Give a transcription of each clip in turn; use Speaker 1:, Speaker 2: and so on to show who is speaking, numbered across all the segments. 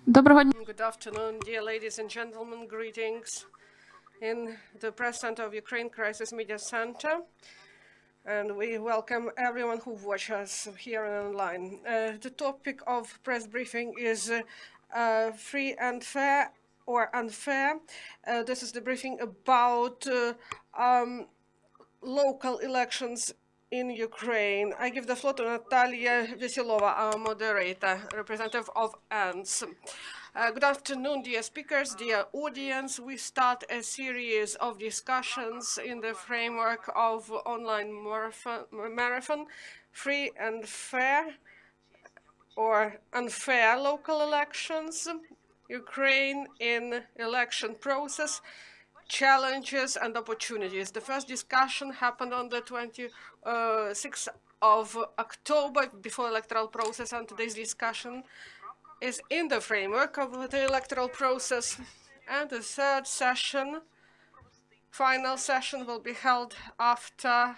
Speaker 1: Доброго дня.
Speaker 2: Good afternoon, dear ladies and gentlemen. Greetings in the Press Center of Ukraine Crisis Media Center. And we welcome everyone who watches us here and online. The topic of press briefing is free and fair or unfair. This is the briefing about local elections in Ukraine. I give the floor to Natalia Veselova, our moderator, representative of ANTS. Good afternoon, dear speakers, dear audience. We start a series of discussions in the framework of online marathon, free and fair or unfair local elections, Ukraine in election process, challenges and opportunities. The first discussion happened on the 26th of October before electoral process, and today's discussion is in the framework of the electoral process. And the third session, final session, will be held after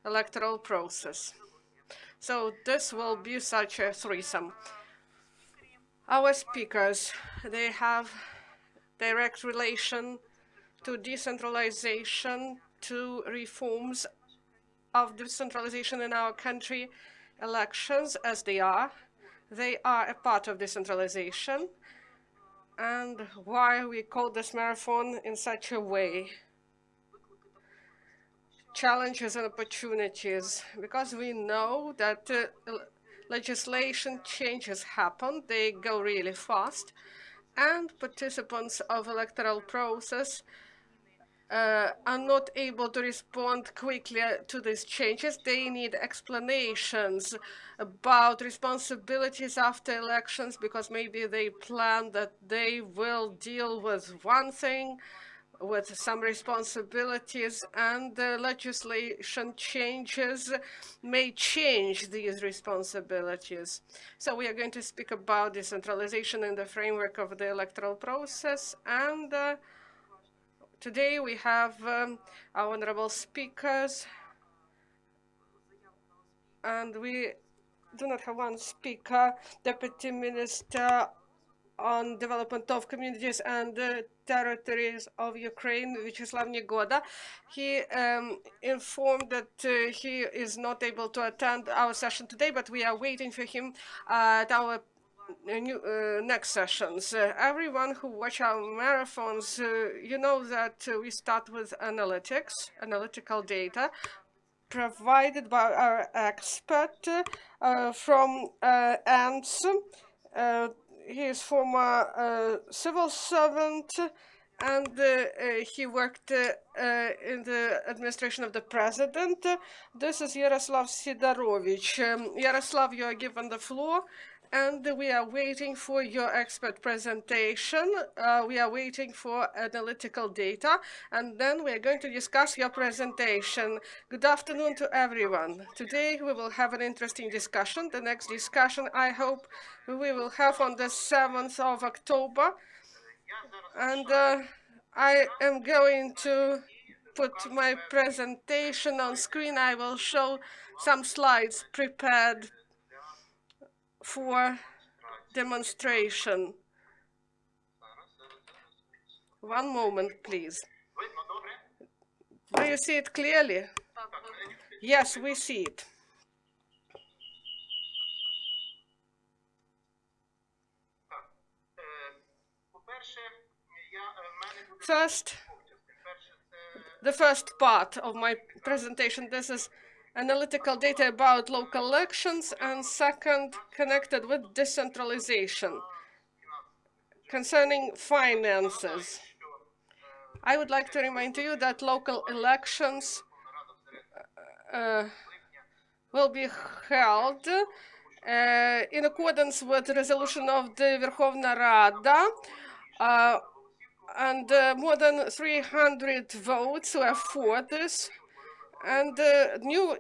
Speaker 2: electoral process. So this will be such a threesome. Our speakers, they have direct relation to decentralization, to reforms of decentralization in our country, elections as they are a part of decentralization, and why we call this marathon in such a way. Challenges and opportunities, because we know that legislation changes happen, they go really fast, and participants of electoral process are not able to respond quickly to these changes. They need explanations about responsibilities after elections, because maybe they plan that they will deal with one thing, with some responsibilities, and the legislation changes may change these responsibilities. So we are going to speak about decentralization in the framework of the electoral process, and today we have our honorable speakers, and we do not have one speaker, Deputy Minister on Development of Communities and Territories of Ukraine, Vyacheslav Negoda. He informed that he is not able to attend our session today, but we are waiting for him at our next sessions. Everyone who watch our marathons, you know that we start with analytical data provided by our expert from ANTS. He is former civil servant, and he worked in the administration of the president. This is Yaroslav Sidorovych. Yaroslav, you are given the floor, and we are waiting for your expert presentation. We are waiting for analytical data, and then we are going to discuss your presentation. Good afternoon to everyone. Today we will have an interesting discussion. The next discussion, I hope, we will have on the 7th of October. And I am going to put my presentation on screen. I will show some slides prepared for demonstration. One moment, please. Do you see it clearly? Yes, we see it. First, the first part of my presentation, this is analytical data about local elections, and second, connected with decentralization concerning finances. I would like to remind you that local elections will be held in accordance with the resolution of the Verkhovna Rada, and more than 300 votes were for this, and new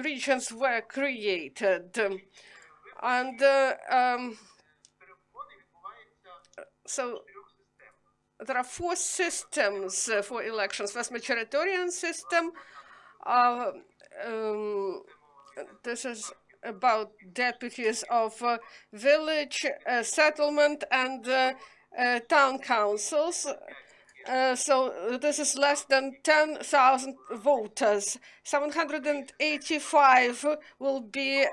Speaker 2: regions were created. And so there are 4 systems for elections. First, Territorial system. This is about deputies of village, settlement, and town councils. So this is less than 10,000 voters. 785 will be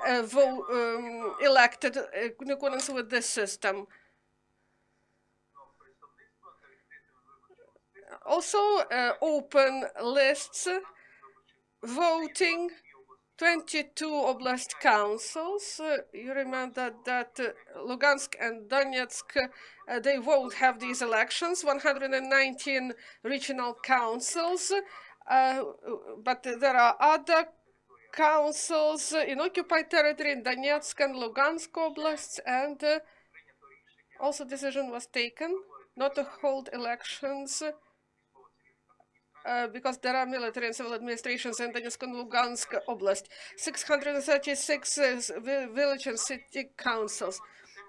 Speaker 2: elected in accordance with this system. Also, open lists, voting, 22 oblast councils. You remember that Lugansk and Donetsk, they won't have these elections. 119 regional councils, but there are other councils in occupied territory in Donetsk and Lugansk oblasts, and also decision was taken not to hold elections because there are military and civil administrations in Donetsk and Lugansk Oblast. 636 village and city councils.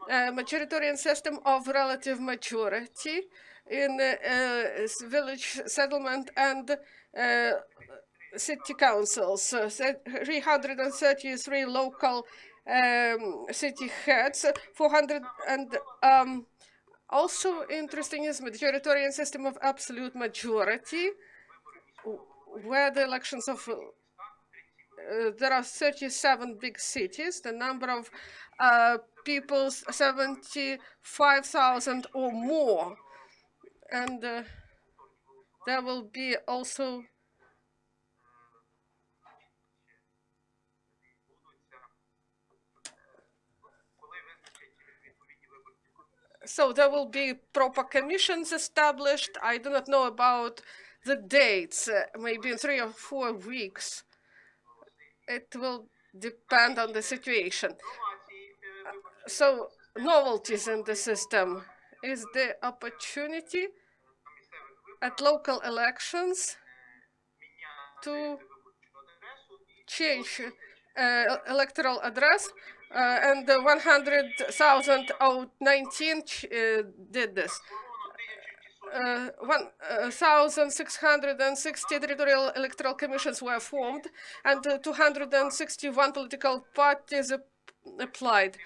Speaker 2: Majoritarian system of relative majority in village settlement and city councils. 333 local city heads, 400 and also interesting is majoritarian system of absolute majority, where the elections of there are 37 big cities, the number of people 75,000 or more, and there will be also so there will be proper commissions established. I do not know about the dates, maybe in 3 or 4 weeks. It will depend on the situation. So novelties in the system is the opportunity at local elections to change electoral address, and 100,019 did this. 1,660 territorial electoral commissions were formed, and 261 political parties applied.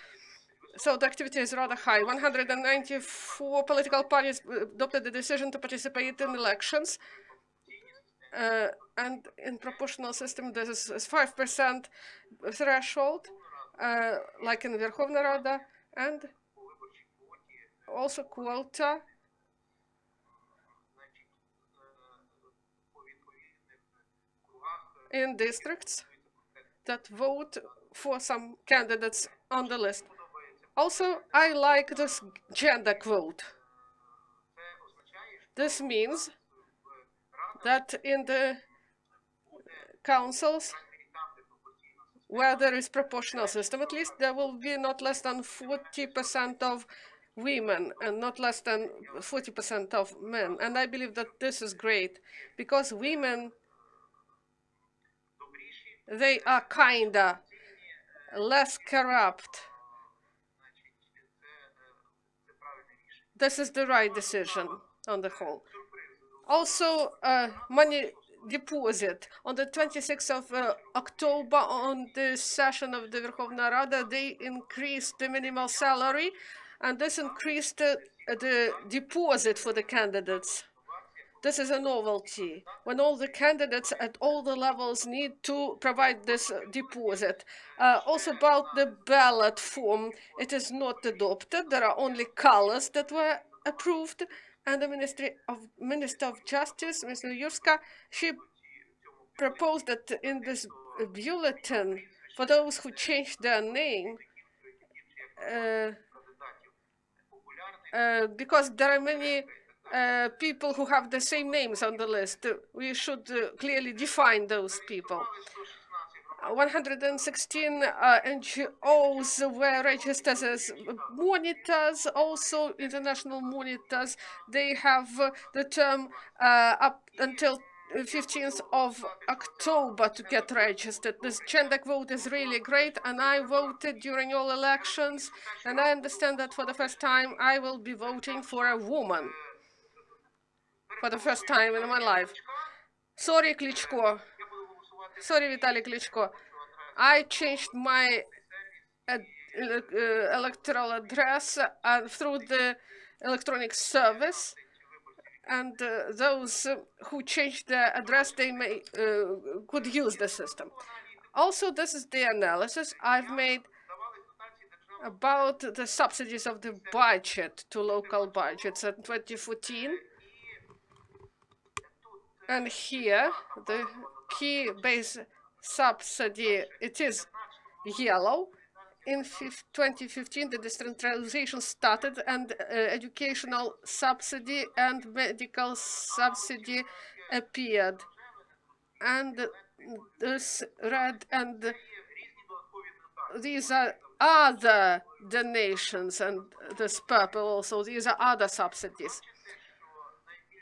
Speaker 2: So the activity is rather high. 194 political parties adopted the decision to participate in elections. And in proportional system, this is 5% threshold, like in Verkhovna Rada, and also quota in districts that vote for some candidates on the list. Also, I like this gender quote. This means that in the councils where there is proportional system, at least there will be not less than 40% of women and not less than 40% of men. And I believe that this is great, because women, they are kinder, less corrupt. This is the right decision on the whole. Also, money deposit. On the 26th of October, on the session of the Verkhovna Rada, they increased the minimal salary, and this increased the deposit for the candidates. This is a novelty, when all the candidates at all the levels need to provide this deposit. Also about the ballot form, it is not adopted. There are only colors that were approved, and the Minister of Justice, Ms. Koliushko, she proposed that in this bulletin, for those who changed their name, because there are many people who have the same names on the list, we should clearly define those people. 116 NGOs were registered as monitors, also international monitors. They have the term up until 15th of October to get registered. This gender vote is really great, and I voted during all elections, and I understand that for the first time I will be voting for a woman. For the first time in my life. Sorry, Kliushko. Sorry, Vitaly Klitschko. I changed my electoral address through the electronic service, and those who change their address, they may could use the system. Also, this is the analysis I've made about the subsidies of the budget to local budgets in 2014. And here, the key base subsidy, it is yellow. In 2015, the decentralization started, and educational subsidy and medical subsidy appeared. And this red and these are other donations, and this purple also, these are other subsidies.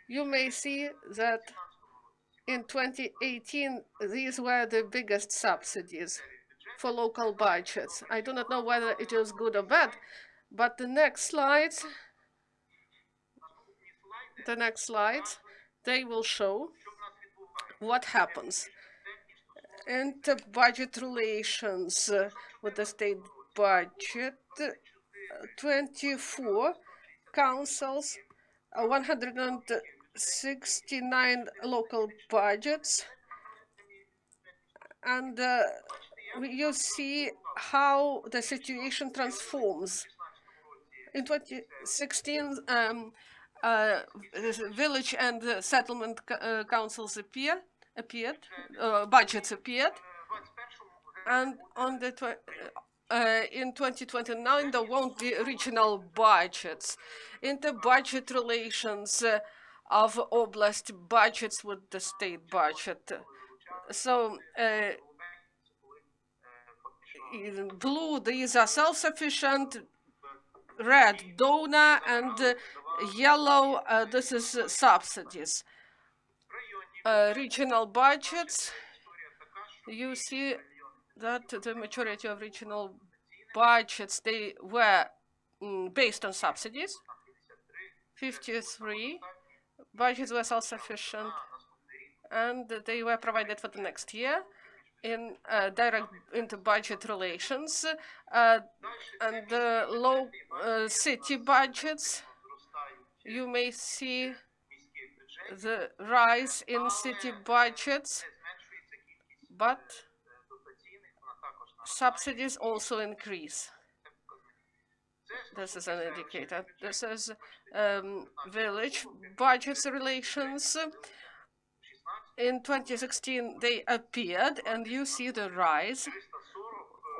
Speaker 2: You may see that in 2018, these were the biggest subsidies for local budgets. I do not know whether it is good or bad, but the next slides, they will show what happens. Inter-budget relations with the state budget, 24 councils, 169 local budgets, and you see how the situation transforms. In 2016, village and settlement councils budgets appeared, and on the in 2029 there won't be regional budgets. Inter-budget relations of oblast budgets with the state budget. So in blue, these are self-sufficient, red donor, and yellow, this is subsidies. Regional budgets, you see that the majority of regional budgets, they were based on subsidies. 53 budgets were self-sufficient, and they were provided for the next year in direct inter-budget relations, and low city budgets. You may see the rise in city budgets, but subsidies also increase. This is an indicator. This is village budgets relations. In 2016, they appeared, and you see the rise.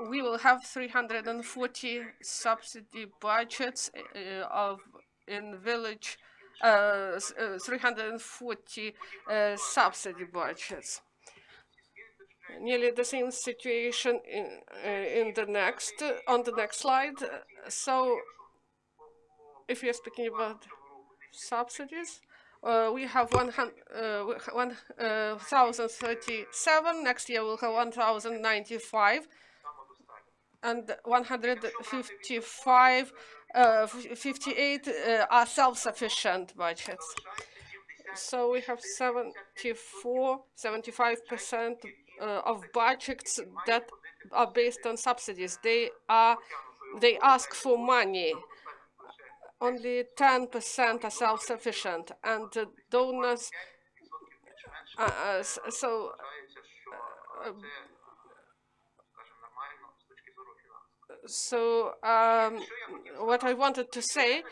Speaker 2: We will have 340 subsidy budgets in village, 340 subsidy budgets. Nearly the same situation on the next slide. So, if we are speaking about subsidies, we have 1,037. Next year we'll have 1,095, and 155, 58 are self-sufficient budgets. So we have 75% of budgets that are based on subsidies. They ask for money. Only 10% are self-sufficient, and donors. What I wanted to say,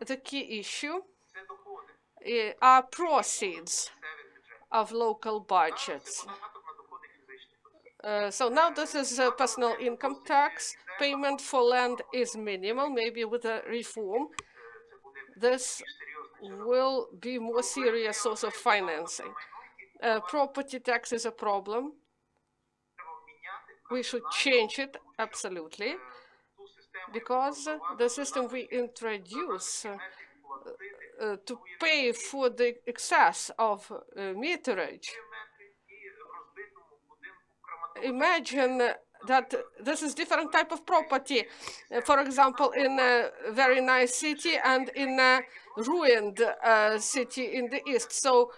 Speaker 2: the key issue are proceeds of local budgets. So now this is personal income tax. Payment for land is minimal. Maybe with a reform, this will be more serious source of financing. Property tax is a problem. We should change it, absolutely, because the system we introduce to pay for the excess of meterage. Imagine that this is different type of property, for example, in a very nice city and in a ruined city in the east. So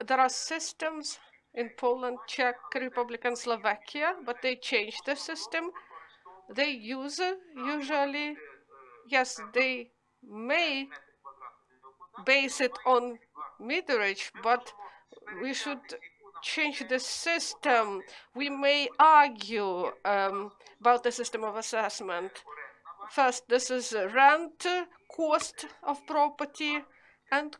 Speaker 2: there are systems in Poland, Czech Republic, and Slovakia, but they changed the system. They use usually, yes, they may base it on meterage, but we should change the system. We may argue about the system of assessment. First, this is rent, cost of property, and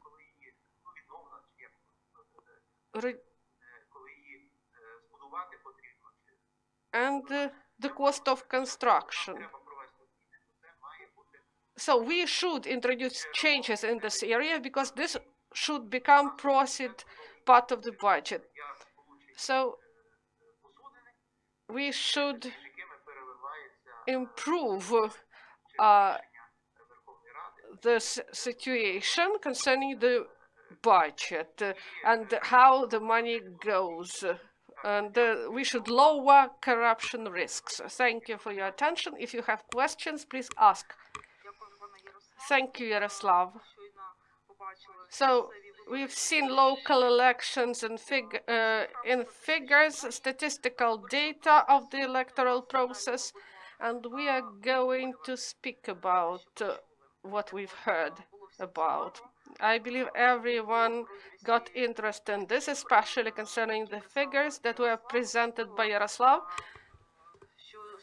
Speaker 2: the cost of construction. So we should introduce changes in this area because this should become part of the budget. So we should improve this situation concerning the budget and how the money goes. And we should lower corruption risks. Thank you for your attention. If you have questions, please ask. Thank you, Yaroslav. So we've seen local elections and in figures, statistical data of the electoral process, and we are going to speak about what we've heard about. I believe everyone got interest in this, especially concerning the figures that were presented by Yaroslav,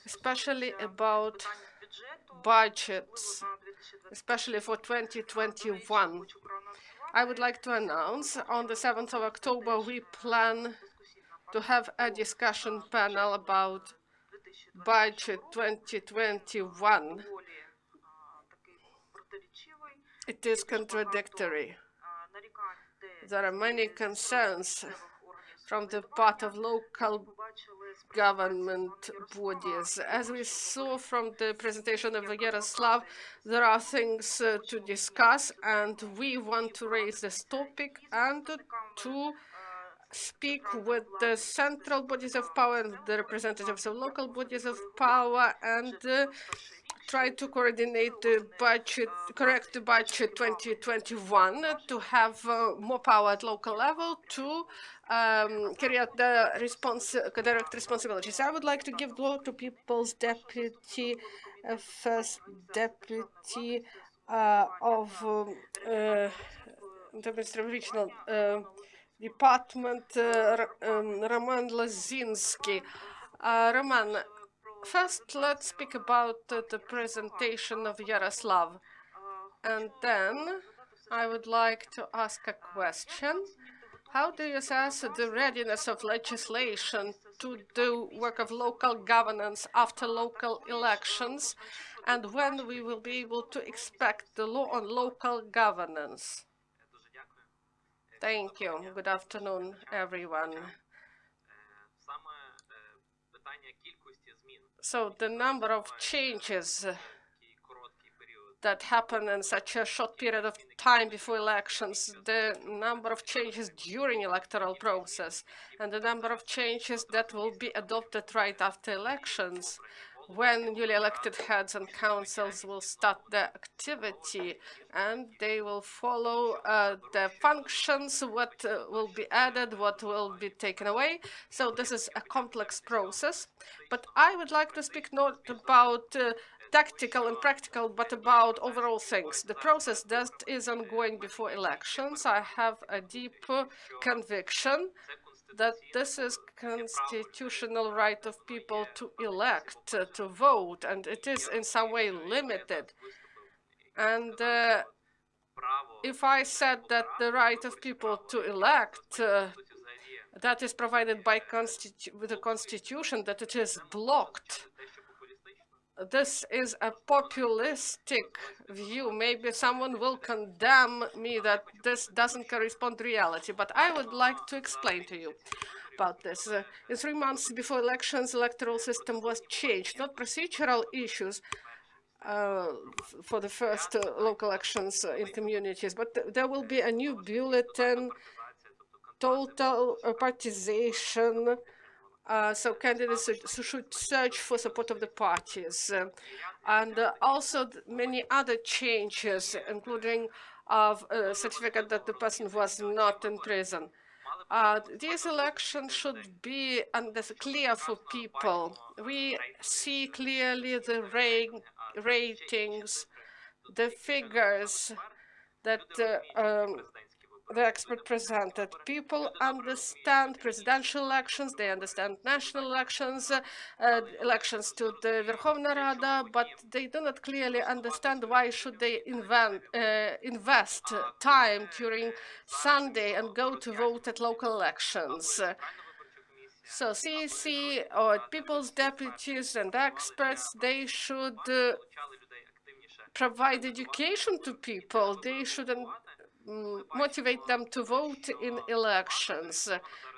Speaker 2: especially about budgets, especially for 2021. I would like to announce on the 7th of October, we plan to have a discussion panel about budget 2021. It is contradictory. There are many concerns from the part of local government bodies. As we saw from the presentation of Yaroslav, there are things to discuss, and we want to raise this topic and to speak with the central bodies of power and the representatives of local bodies of power and try to coordinate the budget, correct the budget 2021 to have more power at local level to carry out the direct responsibilities. I would like to give the floor to People's Deputy, First Deputy of the Regional Department, Roman Lozynsky. Roman, first, let's speak about the presentation of Yaroslav, and then I would like to ask a question. How do you assess the readiness of legislation to do work of local governance after local elections, and when we will be able to expect the law on local governance? Thank you. Good afternoon, everyone. So the number of changes that happen in such a short period of time before elections, the number of changes during electoral process, and the number of changes that will be adopted right after elections, when newly elected heads and councils will start their activity and they will follow the functions, what will be added, what will be taken away. So this is a complex process. But I would like to speak not about tactical and practical, but about overall things. The process that is ongoing before elections, I have a deep conviction that this is constitutional right of people to elect, to vote, and it is in some way limited. And if I said that the right of people to elect, that is provided by with the Constitution, that it is blocked, this is a populistic view. Maybe someone will condemn me that this doesn't correspond to reality, but I would like to explain to you about this. In 3 months before elections, electoral system was changed, not procedural issues for the first local elections in communities, but there will be a new bulletin, total partization. So candidates should search for support of the parties. And also many other changes, including a certificate that the person was not in prison. These elections should be clear for people. We see clearly the ratings, the figures that the expert presented. People understand presidential elections, they understand national elections, elections to the Verkhovna Rada, but they do not clearly understand why should they invest time during Sunday and go to vote at local elections. So CEC or people's deputies and experts, they should provide education to people. They shouldn't motivate them to vote in elections.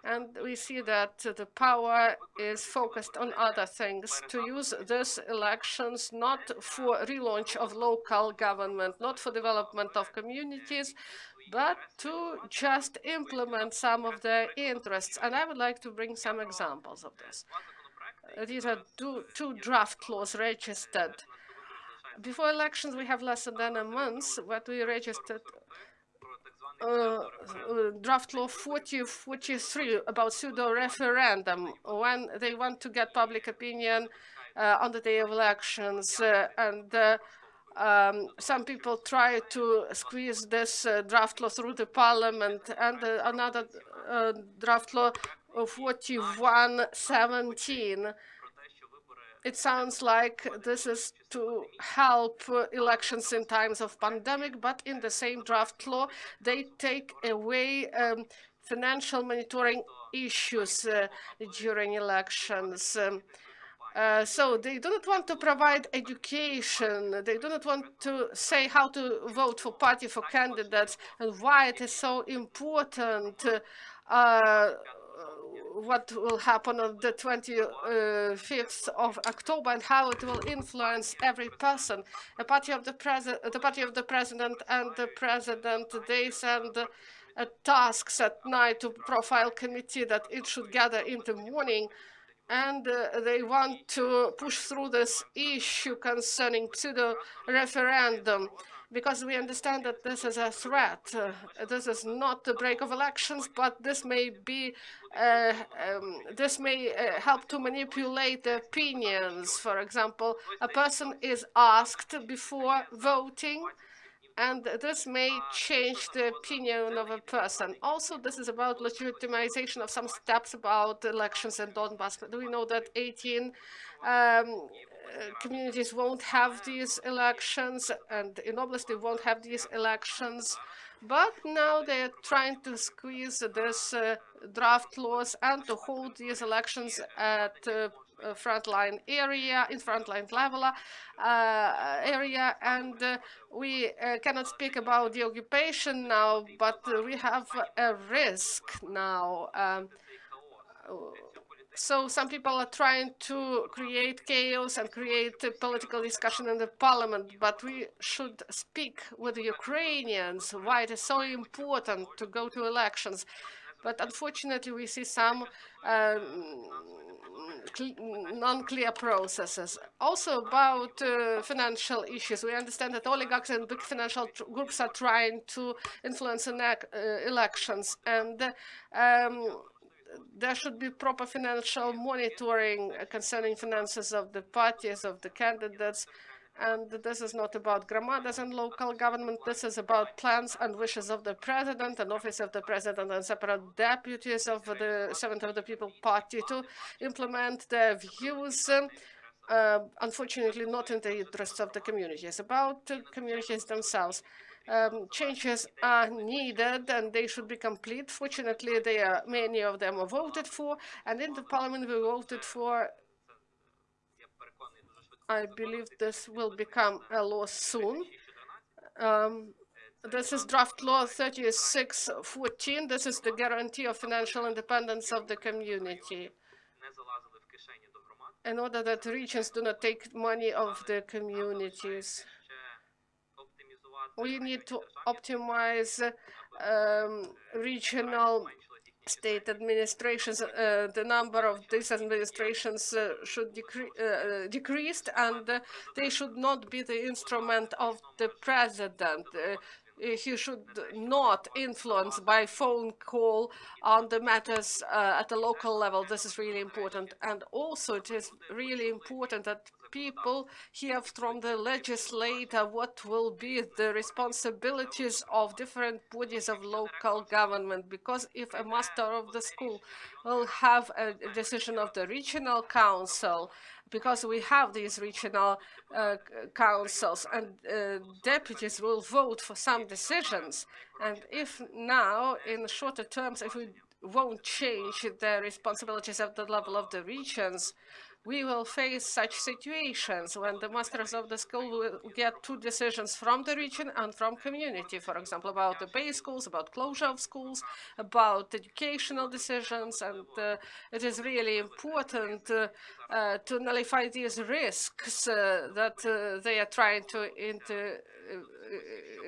Speaker 2: And we see that the power is focused on other things, to use these elections not for relaunch of local government, not for development of communities, but to just implement some of their interests. And I would like to bring some examples of this. These are two draft laws registered. Before elections, we have less than a month, what we registered draft law 4043 about pseudo-referendum, when they want to get public opinion on the day of elections. Some people try to squeeze this draft law through the parliament, and another draft law 4117. It sounds like this is to help elections in times of pandemic, but in the same draft law, they take away financial monitoring issues during elections. So they do not want to provide education. They do not want to say how to vote for party, for candidates, and why it is so important what will happen on the 25th of October and how it will influence every person. The party of the president and the president, they send tasks at night to profile committee that it should gather in the morning, and they want to push through this issue concerning pseudo-referendum, because we understand that this is a threat. This is not the break of elections, but this may be help to manipulate the opinions. For example, a person is asked before voting, and this may change the opinion of a person. Also, this is about legitimization of some steps about elections in Donbass. Do we know that 18 communities won't have these elections, and in Oblast they won't have these elections? But now they're trying to squeeze this draft laws and to hold these elections at frontline area, in frontline level area, and we cannot speak about the occupation now, but we have a risk now. So some people are trying to create chaos and create a political discussion in the parliament, but we should speak with the Ukrainians why it is so important to go to elections. But unfortunately, we see some non-clear processes. Also about financial issues, we understand that oligarchs and big financial groups are trying to influence elections, and there should be proper financial monitoring concerning finances of the parties, of the candidates. And this is not about gramadas and local government. This is about plans and wishes of the president and office of the president and separate deputies of the Seventh of the People Party to implement their views. Unfortunately, not in the interests of the communities. About communities themselves, changes are needed and they should be complete. Fortunately, many of them are voted for, and in the parliament we voted for. I believe this will become a law soon. This is draft law 3614. This is the guarantee of financial independence of the community, in order that regions do not take money of the communities. We need to optimize regional state administrations. The number of these administrations should decrease, and they should not be the instrument of the president. he should not influence by phone call on the matters at the local level. This is really important. And also it is really important that people hear from the legislator what will be the responsibilities of different bodies of local government, because if a master of the school will have a decision of the regional council, because we have these regional councils, and deputies will vote for some decisions. And if now, in shorter terms, if we won't change the responsibilities at the level of the regions, we will face such situations when the masters of the school will get two decisions from the region and from community, for example, about the base schools, about closure of schools, about educational decisions. And it is really important to nullify these risks that they are trying to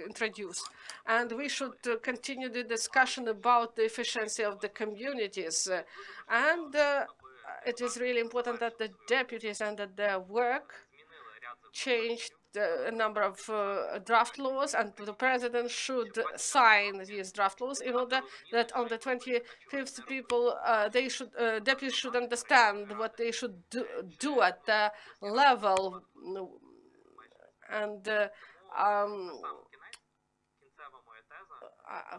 Speaker 2: introduce. And we should continue the discussion about the efficiency of the communities. It is really important that the deputies and that their work changed a number of draft laws, and the president should sign these draft laws in order that on the 25th people, deputies should understand what they should do at the level. And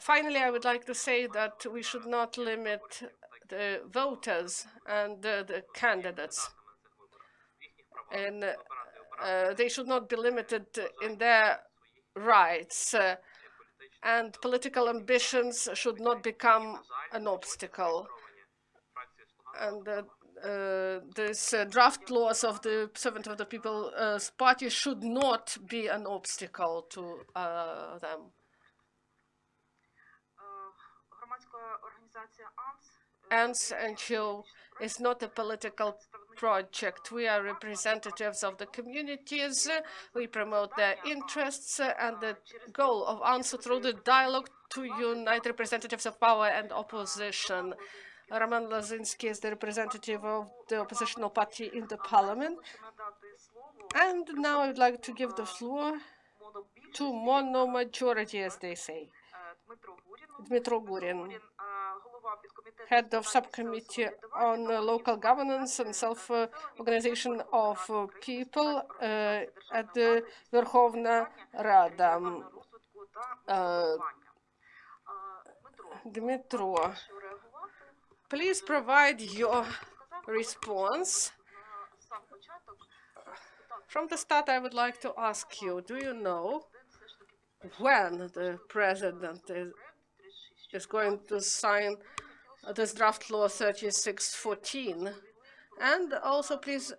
Speaker 2: finally, I would like to say that we should not limit the voters and the candidates, and they should not be limited in their rights, and political ambitions should not become an obstacle. And this draft laws of the Servant of the People's Party should not be an obstacle to them. ANS NGO is not a political project. We are representatives of the communities. We promote their interests, and the goal of ANS through the dialogue to unite representatives of power and opposition. Roman Lozynsky is the representative of the oppositional party in the parliament. And now I would like to give the floor to mono-majority, as they say. Dmytro Gurin, head of subcommittee on local governance and self-organization of people at the Verkhovna Rada. Dmytro, please provide your response. From the start, I would like to ask you, do you know when the president is going to sign this draft law 3614? And also, please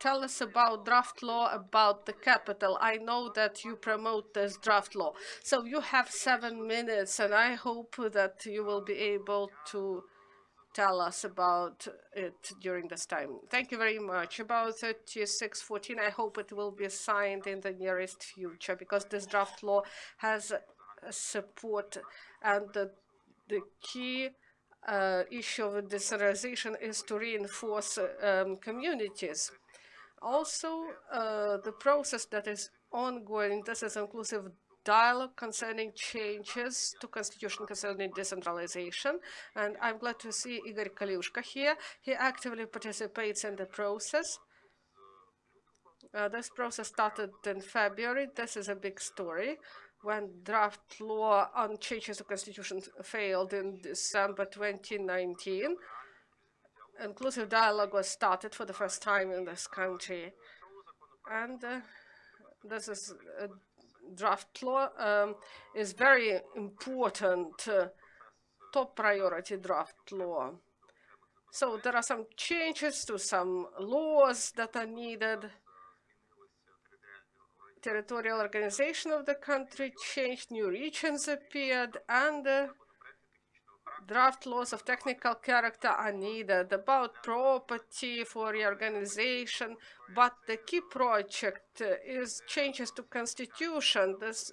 Speaker 2: tell us about draft law about the capital. I know that you promote this draft law. So you have 7 minutes, and I hope that you will be able to tell us about it during this time. Thank you very much. About 3614, I hope it will be signed in the nearest future, because this draft law has support, and the key issue of decentralization is to reinforce communities. Also, the process that is ongoing, this is inclusive dialogue concerning changes to constitution concerning decentralization, and I'm glad to see Igor Koliushko here. He actively participates in the process. This process started in February. This is a big story. When draft law on changes to constitution failed in December 2019, inclusive dialogue was started for the first time in this country. And this is draft law is very important, top priority draft law. So there are some changes to some laws that are needed. Territorial organization of the country changed, new regions appeared, and draft laws of technical character are needed about property for reorganization. But the key project is changes to constitution. This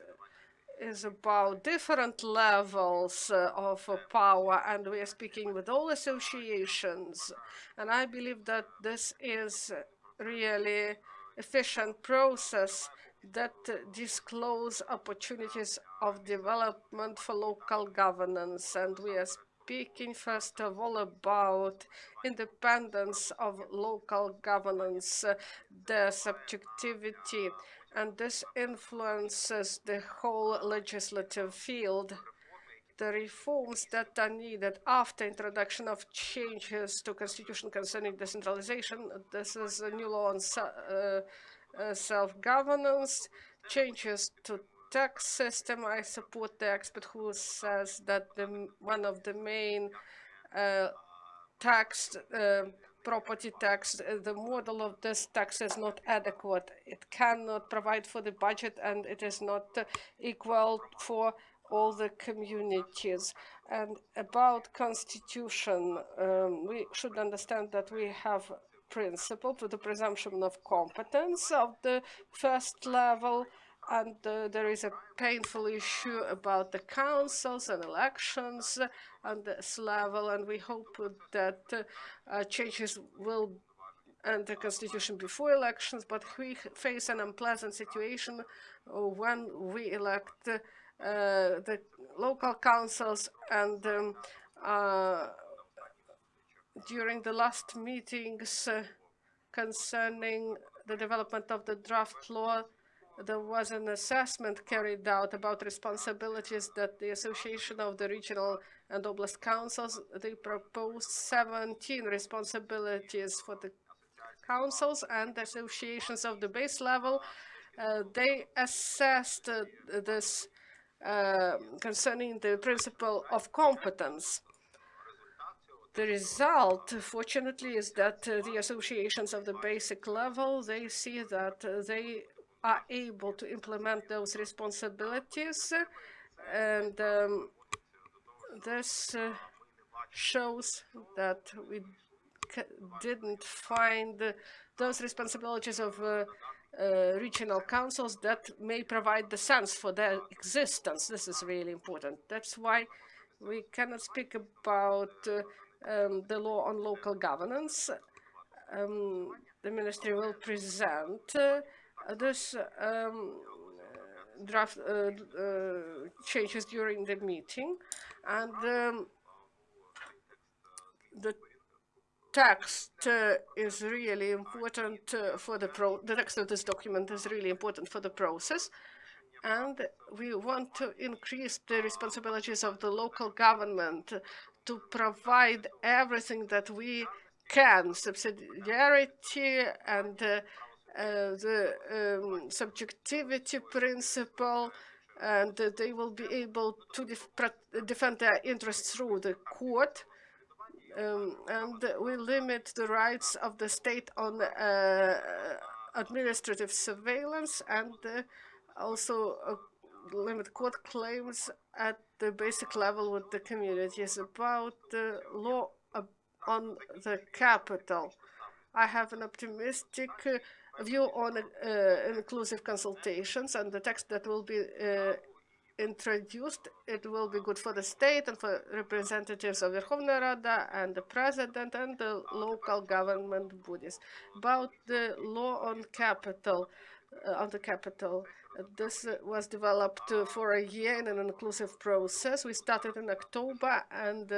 Speaker 2: is about different levels of power, and we are speaking with all associations. And I believe that this is really efficient process, that disclose opportunities of development for local governance. And we are speaking first of all about independence of local governance, their subjectivity, and this influences the whole legislative field. The reforms that are needed after introduction of changes to constitution concerning decentralization. This is a new law on self-governance, changes to tax system. I support the expert who says that one of the main tax, property tax, the model of this tax is not adequate. It cannot provide for the budget, and it is not equal for all the communities. And about constitution, we should understand that we have principle to the presumption of competence of the first level, and there is a painful issue about the councils and elections on this level, and we hope that changes will enter constitution before elections, but we face an unpleasant situation when we elect the local councils, and during the last meetings concerning the development of the draft law, there was an assessment carried out about responsibilities that the Association of the Regional and Oblast Councils, they proposed 17 responsibilities for the councils and associations of the base level. They assessed this concerning the principle of competence. The result, fortunately, is that the associations of the basic level, they see that they are able to implement those responsibilities, and this shows that we didn't find those responsibilities of regional councils that may provide the sense for their existence. This is really important. That's why we cannot speak about the law on local governance. The ministry will present this draft changes during the meeting, and the text is really important for the text of this document is really important for the process, and we want to increase the responsibilities of the local government to provide everything that we can, subsidiarity and the subjectivity principle, and they will be able to defend their interests through the court. And we limit the rights of the state on administrative surveillance, and also limit court claims at the basic level with the communities. About the law on the capital, I have an optimistic view on inclusive consultations, and the text that will be introduced, it will be good for the state and for representatives of Verkhovna Rada and the president and the local government bodies. About the law on capital, this was developed for a year in an inclusive process. We started in October, and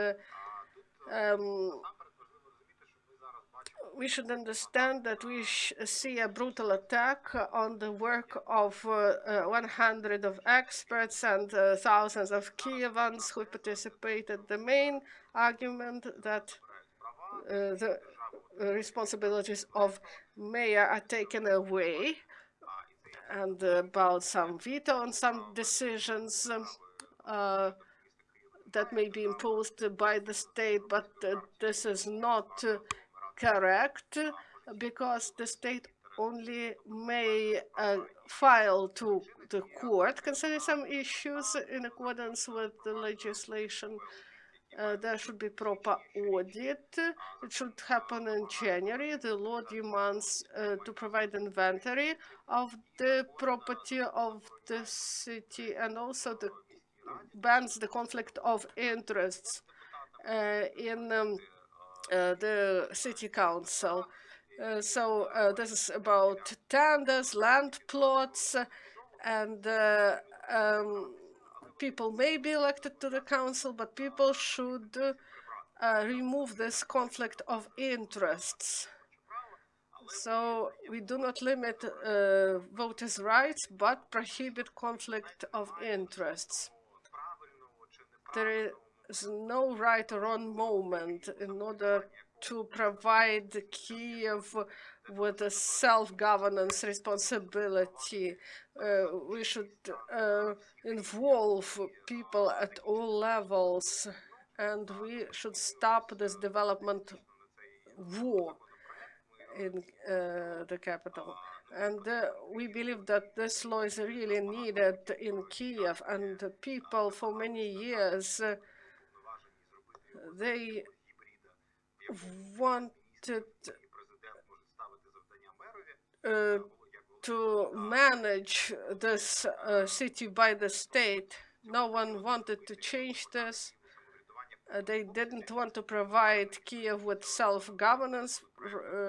Speaker 2: we should understand that we see a brutal attack on the work of 100 of experts and thousands of Kievans who participated. The main argument that the responsibilities of mayor are taken away, and about some veto on some decisions that may be imposed by the state, but this is not correct, because the state only may file to the court concerning some issues in accordance with the legislation. There should be proper audit. It should happen in January. The law demands to provide inventory of the property of the city, and also bans the conflict of interests in the city council. This is about tenders, land plots, and people may be elected to the council, but people should remove this conflict of interests. So we do not limit voters' rights, but prohibit conflict of interests. There is no right or wrong moment in order to provide Kiev with a self-governance responsibility. We should involve people at all levels, and we should stop this development war in the capital. And we believe that this law is really needed in Kiev, and people for many years, they wanted to manage this city by the state. No one wanted to change this. They didn't want to provide Kiev with self-governance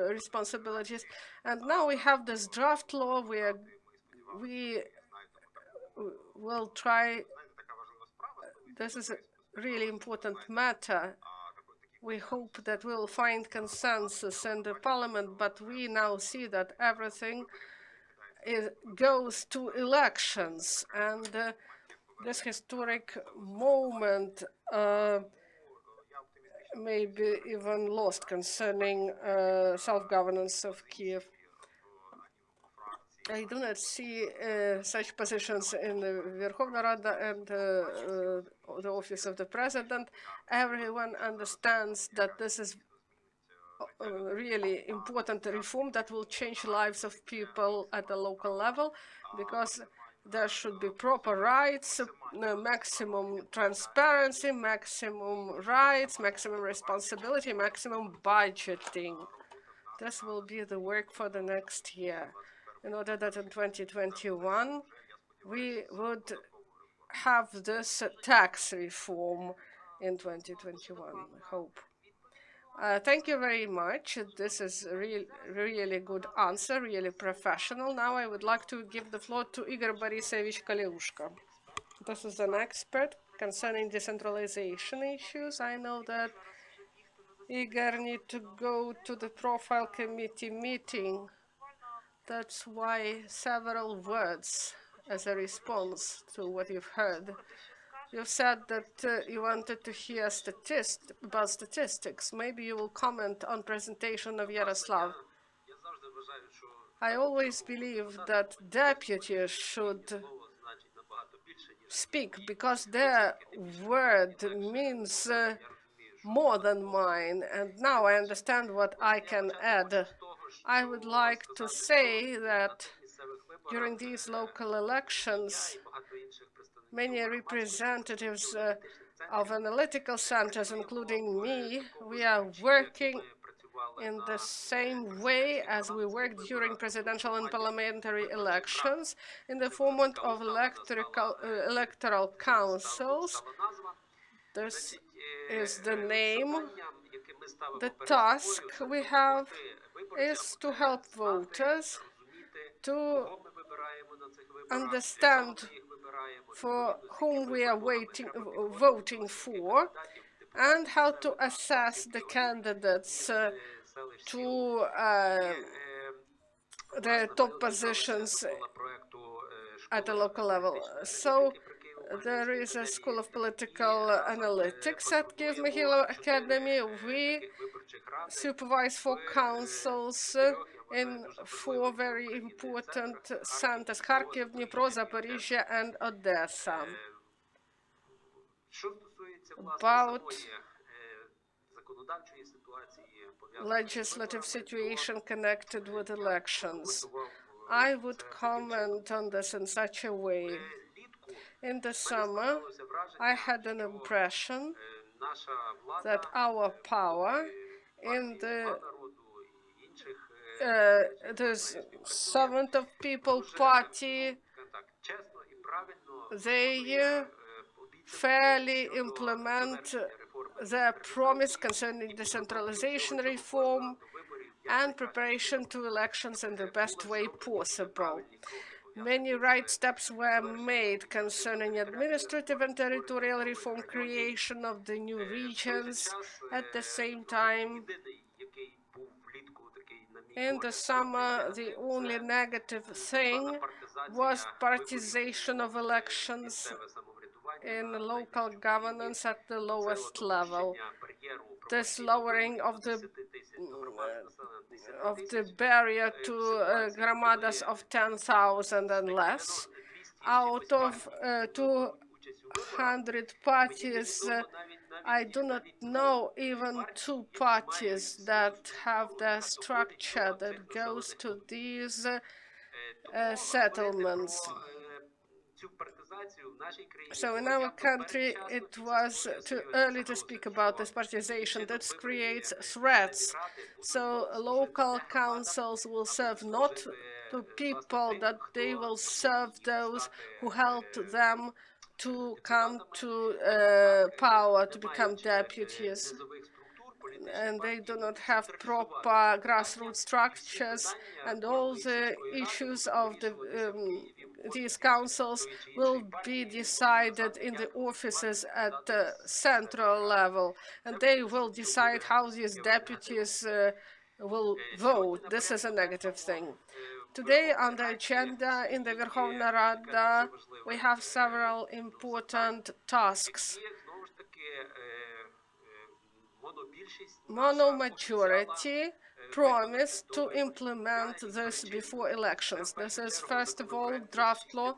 Speaker 2: responsibilities. And now we have this draft law where we will try. This is a really important matter. We hope that we'll find consensus in the parliament, but we now see that everything goes to elections, and this historic moment may be even lost concerning self-governance of Kiev. I do not see such positions in the Verkhovna Rada and the office of the president. Everyone understands that this is a really important reform that will change lives of people at the local level, because there should be proper rights, maximum transparency, maximum rights, maximum responsibility, maximum budgeting. This will be the work for the next year, in order that in 2021 we would have this tax reform in 2021, I hope. Thank you very much. This is a really good answer, really professional. Now I would like to give the floor to Igor Borisovich Koliushko. This is an expert concerning decentralization issues. I know that Igor needs to go to the profile committee meeting. That's why several words as a response to what you've heard. You said that you wanted to hear about statistics. Maybe you will comment on presentation of Yaroslav. I always believe that deputies should speak, because their word means more than mine, and now I understand what I can add. I would like to say that during these local elections, many representatives of analytical centers, including me, we are working in the same way as we worked during presidential and parliamentary elections, in the format of electoral councils. This is the name. The task we have is to help voters to understand for whom we are voting for, and how to assess the candidates to the top positions at the local level. So there is a School of Political Analytics at Kiev Mihailo Academy. We supervise 4 councils in 4 very important centers: Kharkiv, Dnipro, Zaporizhia, and Odessa. About legislative situation connected with elections, I would comment on this in such a way. In the summer, I had an impression that our power in the Servant of People Party, they fairly implement their promise concerning decentralization reform, and preparation to elections in the best way possible. Many right steps were made concerning administrative and territorial reform, creation of the new regions. At the same time, in the summer, the only negative thing was partization of elections in local governance at the lowest level. This lowering of the barrier to gramadas of 10,000 and less. Out of 200 parties, I do not know even 2 parties that have the structure that goes to these settlements. So in our country, it was too early to speak about this partization. That creates threats. So local councils will serve not the people, that they will serve those who helped them to come to power, to become deputies. And they do not have proper grassroots structures, and all the issues of these councils will be decided in the offices at the central level, and they will decide how these deputies will vote. This is a negative thing. Today on the agenda in the Verkhovna Rada, we have several important tasks. Mono-majority promised to implement this before elections. This is, first of all, draft law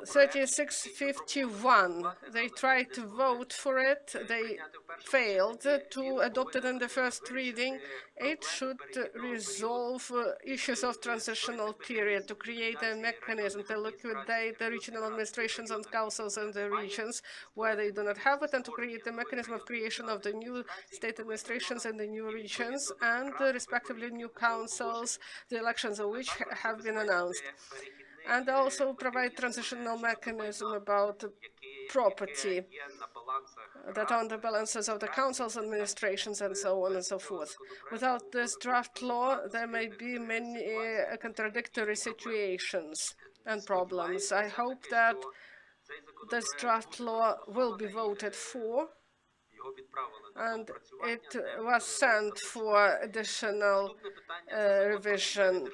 Speaker 2: 3651. They tried to vote for it. They failed to adopt it in the first reading. It should resolve issues of transitional period, to create a mechanism to liquidate the regional administrations and councils in the regions where they do not have it, and to create a mechanism of creation of the new state administrations in the new regions, and respectively new councils, the elections of which have been announced. And also provide transitional mechanism about property that on the balances of the councils, administrations, and so on and so forth. Without this draft law, there may be many contradictory situations and problems. I hope that this draft law will be voted for, and it was sent for additional revision.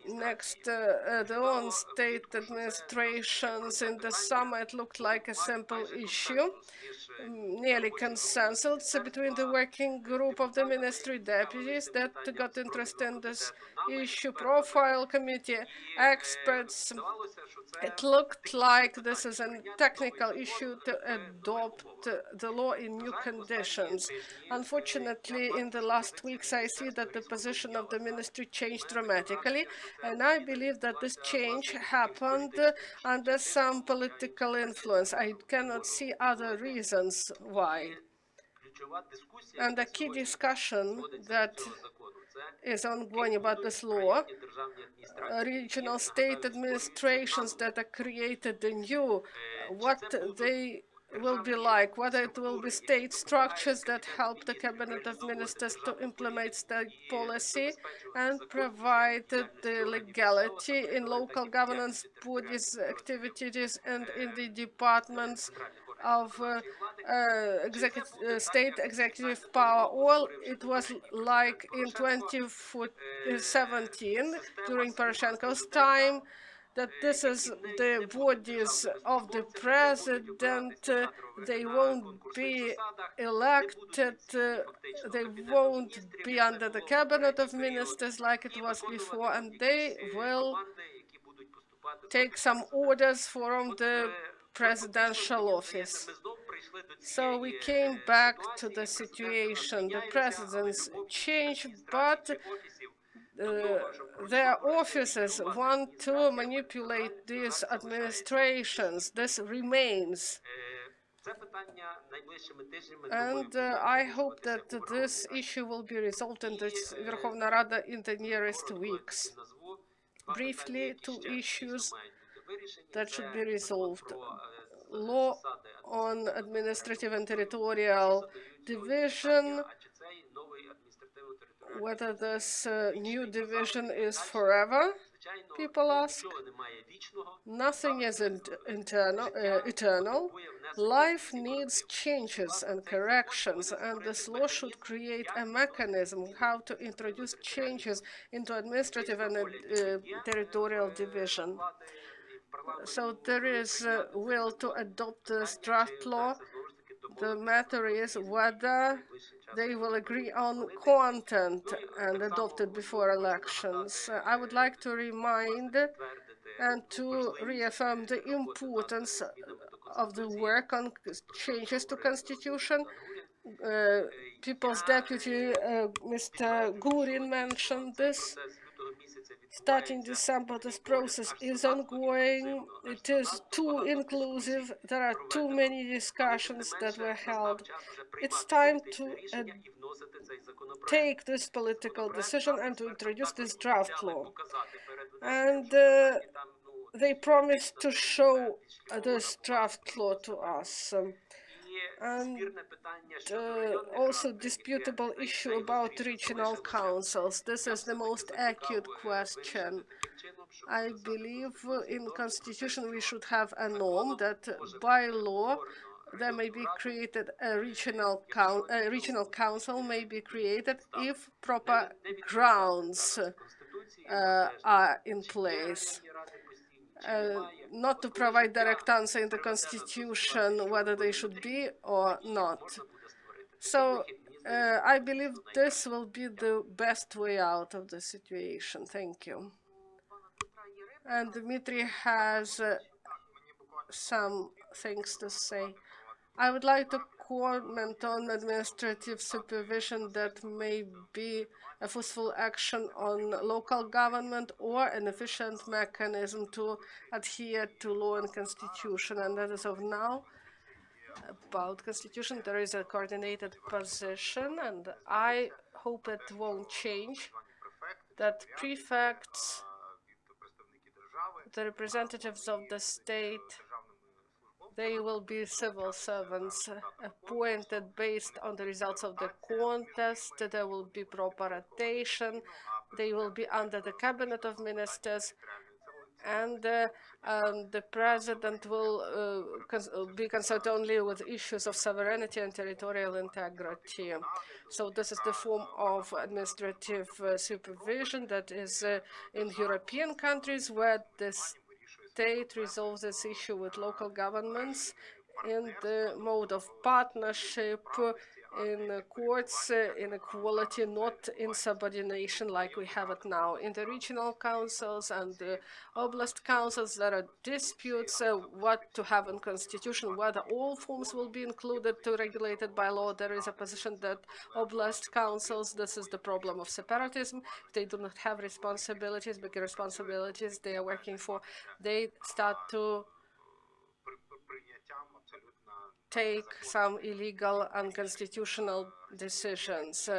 Speaker 2: Next, the own state administrations. In the summer, it looked like a simple issue, nearly consensus between the working group of the ministry deputies that got interested in this issue, profile committee, experts. It looked like this is a technical issue to adopt the law in new conditions. Unfortunately, in the last weeks, I see that the position of the ministry changed dramatically, and I believe that this change happened under some political influence. I cannot see other reasons why. And the key discussion that is ongoing about this law, regional state administrations that are created anew, what they will be like, whether it will be state structures that help the cabinet of ministers to implement state policy and provide the legality in local governance bodies' activities and in the departments of state executive power. Or it was like in 2017 during Poroshenko's time, that this is the bodies of the president. They won't be elected, they won't be under the cabinet of ministers like it was before, and they will take some orders from the presidential office. So we came back to the situation. The presidents changed, but their offices want to manipulate these administrations. This remains. And I hope that this issue will be resolved in this Verkhovna Rada in the nearest weeks. Briefly, 2 issues that should be resolved. Law on administrative and territorial division Whether this new division is forever, people ask. Nothing is eternal. Life needs changes and corrections, and this law should create a mechanism how to introduce changes into administrative and territorial division. So there is a will to adopt this draft law. The matter is whether they will agree on content and adopt it before elections. I would like to remind and to reaffirm the importance of the work on changes to constitution. People's Deputy Mr. Gurin mentioned this. Starting December, this process is ongoing. It is too inclusive. There are too many discussions that were held. It's time to take this political decision and to introduce this draft law. And they promised to show this draft law to us. And also disputable issue about regional councils. This is the most acute question. I believe in constitution we should have a norm that by law there may be created a regional council may be created if proper grounds are in place. Not to provide direct answer in the constitution whether they should be or not. So I believe this will be the best way out of the situation. Thank you. And Dmytro has some things to say. I would like to comment on administrative supervision that may be a forceful action on local government or an efficient mechanism to adhere to law and constitution. And as of now, about constitution, there is a coordinated position, and I hope it won't change, that prefects, the representatives of the state, they will be civil servants appointed based on the results of the contest. There will be proper rotation. They will be under the cabinet of ministers, and the president will be concerned only with issues of sovereignty and territorial integrity. So this is the form of administrative supervision that is in European countries, where the state resolves this issue with local governments in the mode of partnership, in courts, in equality, not in subordination like we have it now. In the regional councils and the oblast councils, there are disputes what to have in constitution, whether all forms will be included to regulated by law. There is a position that oblast councils, this is the problem of separatism. They do not have responsibilities, bigger responsibilities they are working for. They start to take some illegal, unconstitutional decisions.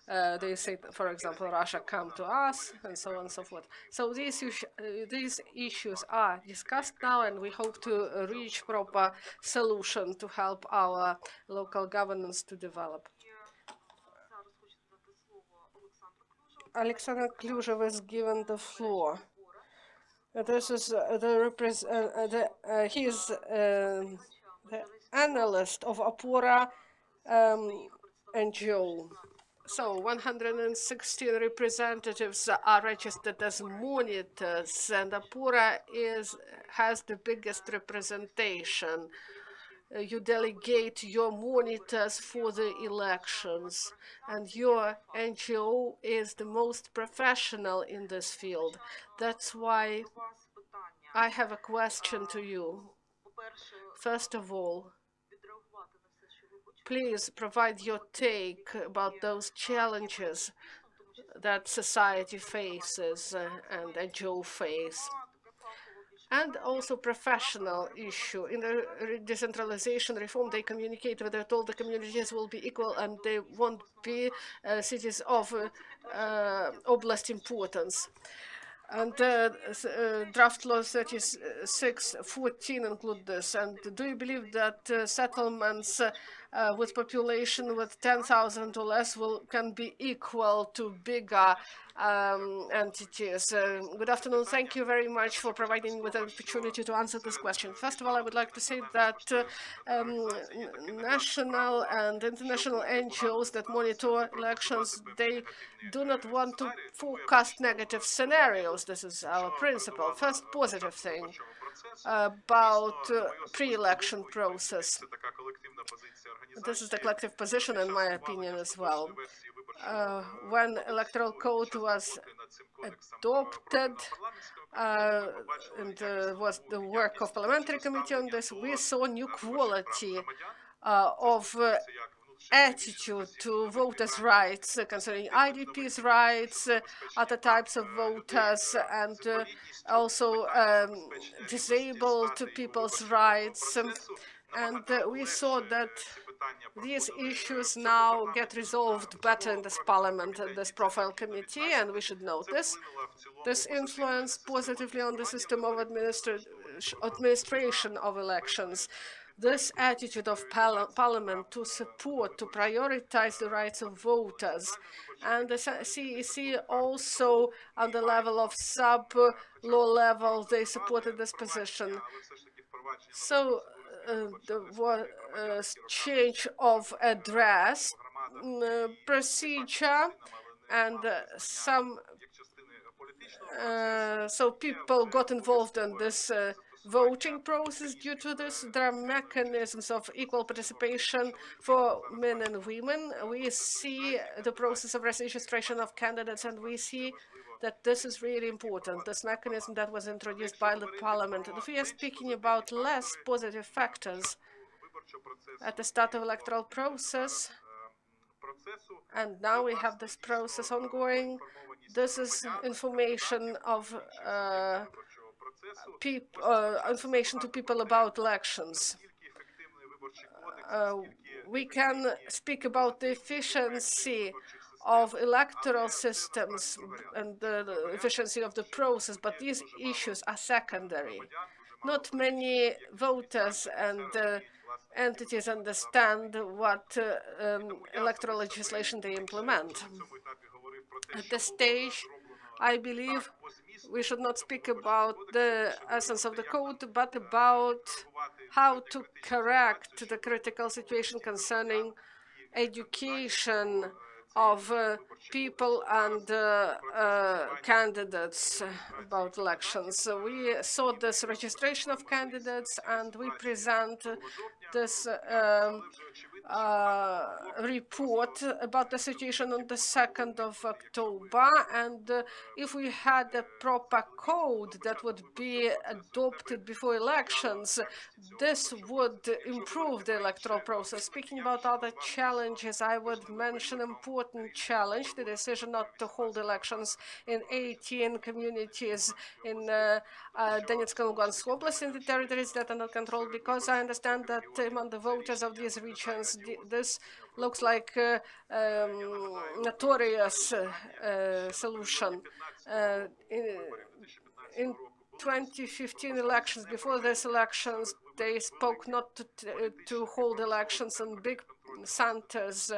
Speaker 2: They say, for example, Russia come to us, and so on and so forth. So these issues are discussed now, and we hope to reach proper solution to help our local governments to develop. Oleksandr Kliuzhev is given the floor. This is he is the analyst of Opora NGO. So 116 representatives are registered as monitors, and Opora has the biggest representation. You delegate your monitors for the elections, and your NGO is the most professional in this field. That's why I have a question to you. First of all, please provide your take about those challenges that society faces and NGO face. And also professional issue. In the decentralization reform, they communicate that all the communities will be equal and they won't be cities of oblast importance. And draft law 3614 include this. And do you believe that settlements with population with 10,000 or less can be equal to bigger entities. Good afternoon. Thank you very much for providing me with the opportunity to answer this question. First of all, I would like to say that national and international NGOs that monitor elections, they do not want to forecast negative scenarios. This is our principle. First positive thing about pre-election process. This is the collective position, in my opinion, as well. When electoral code was adopted, and was the work of parliamentary committee on this, we saw new quality of attitude to voters' rights concerning IDPs' rights, other types of voters, and also disabled people's rights. And we saw that these issues now get resolved better in this parliament and this profile committee, and we should notice this influence positively on the system of administration of elections. This attitude of parliament to support, to prioritize the rights of voters, and the CEC also on the level of sub-law level, they supported this position. So there was change of address procedure, and so people got involved in this voting process. Due to this, there are mechanisms of equal participation for men and women. We see the process of registration of candidates, and we see that this is really important, this mechanism that was introduced by the parliament. If we are speaking about less positive factors at the start of electoral process, and now we have this process ongoing, this is information of information to people about elections. We can speak about the efficiency of electoral systems and the efficiency of the process, but these issues are secondary. Not many voters and entities understand what electoral legislation they implement. At this stage, I believe we should not speak about the essence of the code, but about how to correct the critical situation concerning education of people and candidates about elections. So we saw this registration of candidates, and we present this report about the situation on the 2nd of October. And if we had a proper code that would be adopted before elections, this would improve the electoral process. Speaking about other challenges, I would mention an important challenge, the decision not to hold elections in 18 communities in Donetsk and Lugansk Oblast, in the territories that are not controlled, because I understand that among the voters of these regions, this looks like a notorious solution. In 2015 elections, before these elections, they spoke not to hold elections in big centers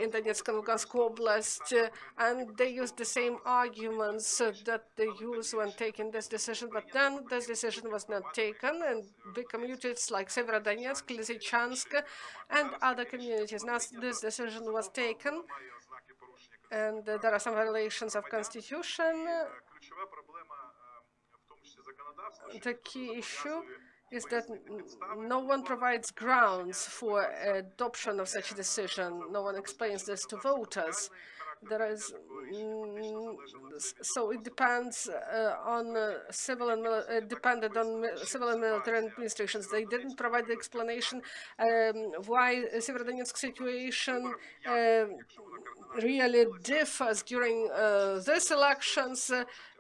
Speaker 2: in Donetsk and Lugansk Oblast, and they used the same arguments that they use when taking this decision. But then this decision was not taken, and big communities like Severodonetsk, Lysychansk, and other communities. Now this decision was taken, and there are some violations of constitution. The key issue is that no one provides grounds for adoption of such a decision. No one explains this to voters. There is so it depends on civil and depended on civil and military administrations. They didn't provide the explanation why Severodonetsk situation really differs during these elections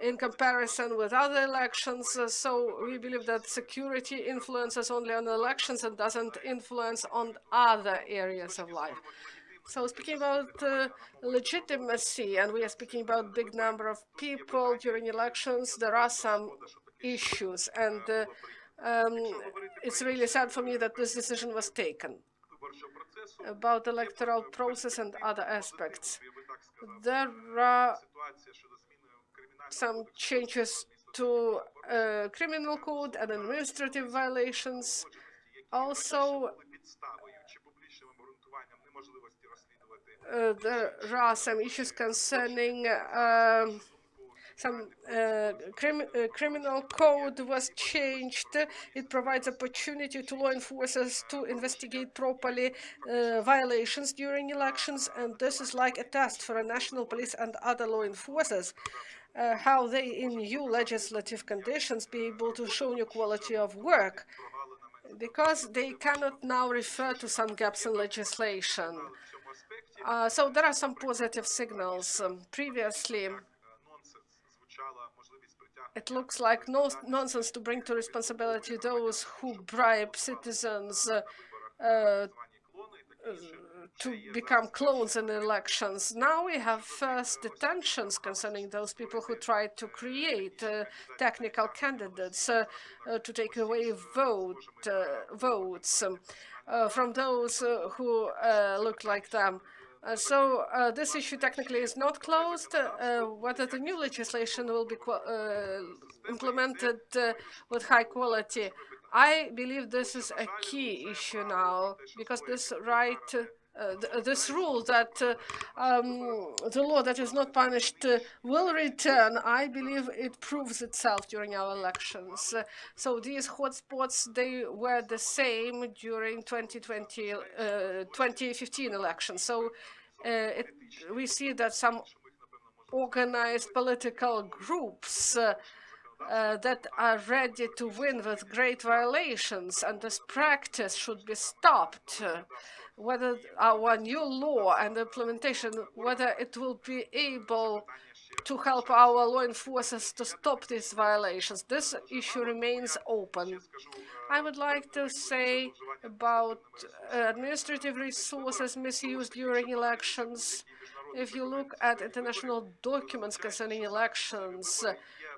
Speaker 2: in comparison with other elections. So we believe that security influences only on elections and doesn't influence on other areas of life. So speaking about legitimacy, and we are speaking about big number of people during elections, there are some issues, and it's really sad for me that this decision was taken. about the electoral process and other aspects. There are some changes to criminal code and administrative violations. Also, there are some issues concerning criminal code was changed. It provides opportunity to law enforcers to investigate properly violations during elections, and this is like a test for a national police and other law enforcers, how they, in new legislative conditions, be able to show new quality of work, because they cannot now refer to some gaps in legislation. So there are some positive signals. Previously, it looks like nonsense to bring to responsibility those who bribe citizens to become clones in elections. Now we have first detentions concerning those people who tried to create technical candidates to take away votes from those who look like them. So this issue technically is not closed. Whether the new legislation will be implemented with high quality, I believe this is a key issue now, because this this rule that the law that is not punished will return, I believe it proves itself during our elections. So these hotspots, they were the same during 2015 elections. So we see that some organized political groups that are ready to win with great violations, and this practice should be stopped. Whether our new law and implementation, whether it will be able to help our law enforcers to stop these violations, this issue remains open. I would like to say about administrative resources misused during elections. If you look at international documents concerning elections,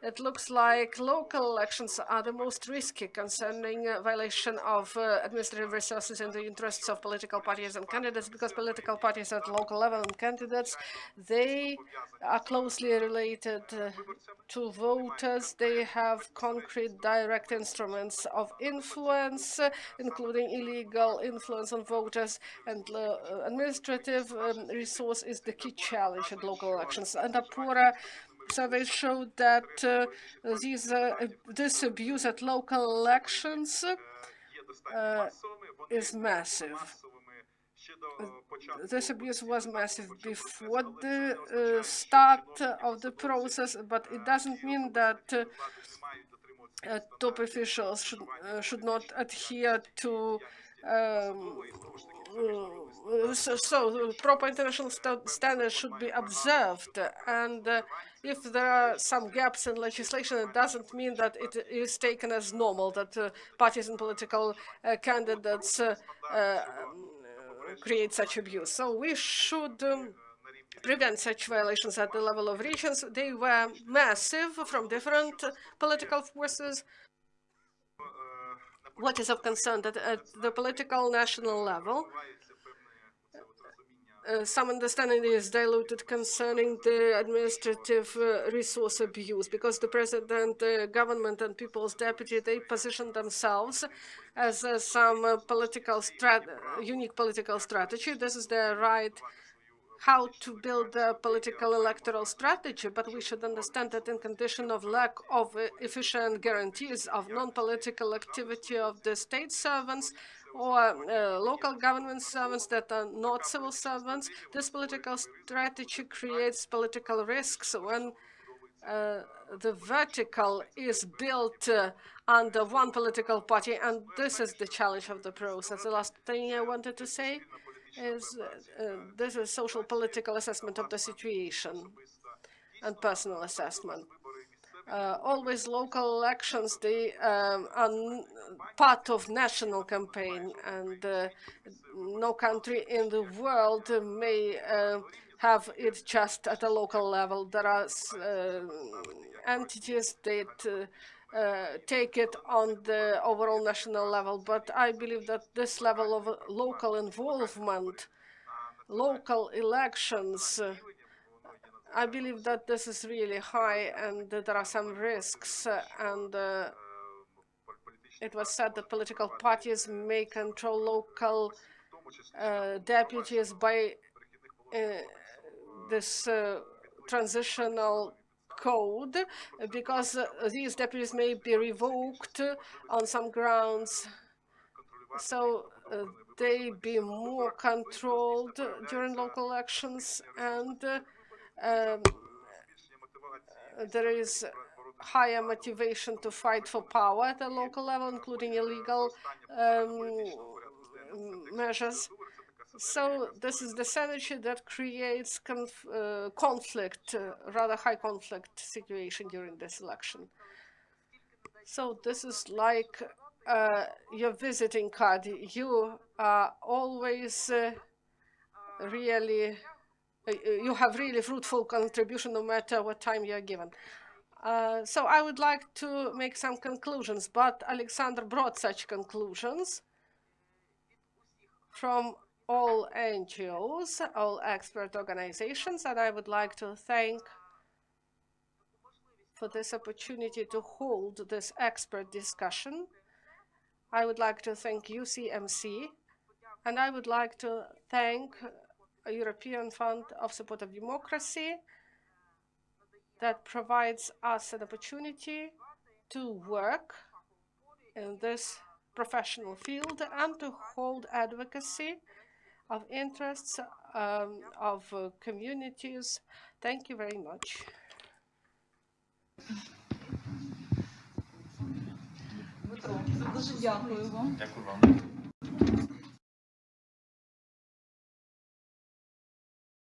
Speaker 2: it looks like local elections are the most risky concerning violation of administrative resources in the interests of political parties and candidates, because political parties at local level and candidates, they are closely related to voters. They have concrete direct instruments of influence, including illegal influence on voters, and administrative resource is the key challenge at local elections. And Opora surveys showed that this abuse at local elections is massive. This abuse was massive before the start of the process, but it doesn't mean that top officials should not adhere to so proper international standards should be observed, and if there are some gaps in legislation, it doesn't mean that it is taken as normal that parties and political candidates create such abuse. So we should prevent such violations at the level of regions. They were massive from different political forces. What is of concern that at the political national level, some understanding is diluted concerning the administrative resource abuse, because the president, the government, and people's deputy, they position themselves as some unique political strategy. This is their right how to build a political electoral strategy, but we should understand that in condition of lack of efficient guarantees of non-political activity of the state servants or local government servants that are not civil servants, this political strategy creates political risks when the vertical is built under one political party, and this is the challenge of the process. The last thing I wanted to say is this is social political assessment of the situation and personal assessment. Always local elections, they are part of national campaign, and no country in the world may have it just at a local level. There are entities that take it on the overall national level, but I believe that this level of local involvement, local elections, I believe that this is really high and there are some risks, and it was said that political parties may control local deputies by this transitional code, because these deputies may be revoked on some grounds, so they be more controlled during local elections, and there is higher motivation to fight for power at the local level, including illegal measures. So this is the synergy that creates conflict, rather high conflict situation during this election. So this is like your visiting card. You are always really, you have really fruitful contribution no matter what time you are given. So I would like to make some conclusions, but Oleksandr brought such conclusions from all NGOs, all expert organizations, and I would like to thank for this opportunity to hold this expert discussion. I would like to thank UCMC, and I would like to thank a European Fund of Support of Democracy that provides us an opportunity to work in this professional field and to hold advocacy of interests of communities. Thank you very much.
Speaker 1: Дмитро, дуже дякую вам. Дякую вам.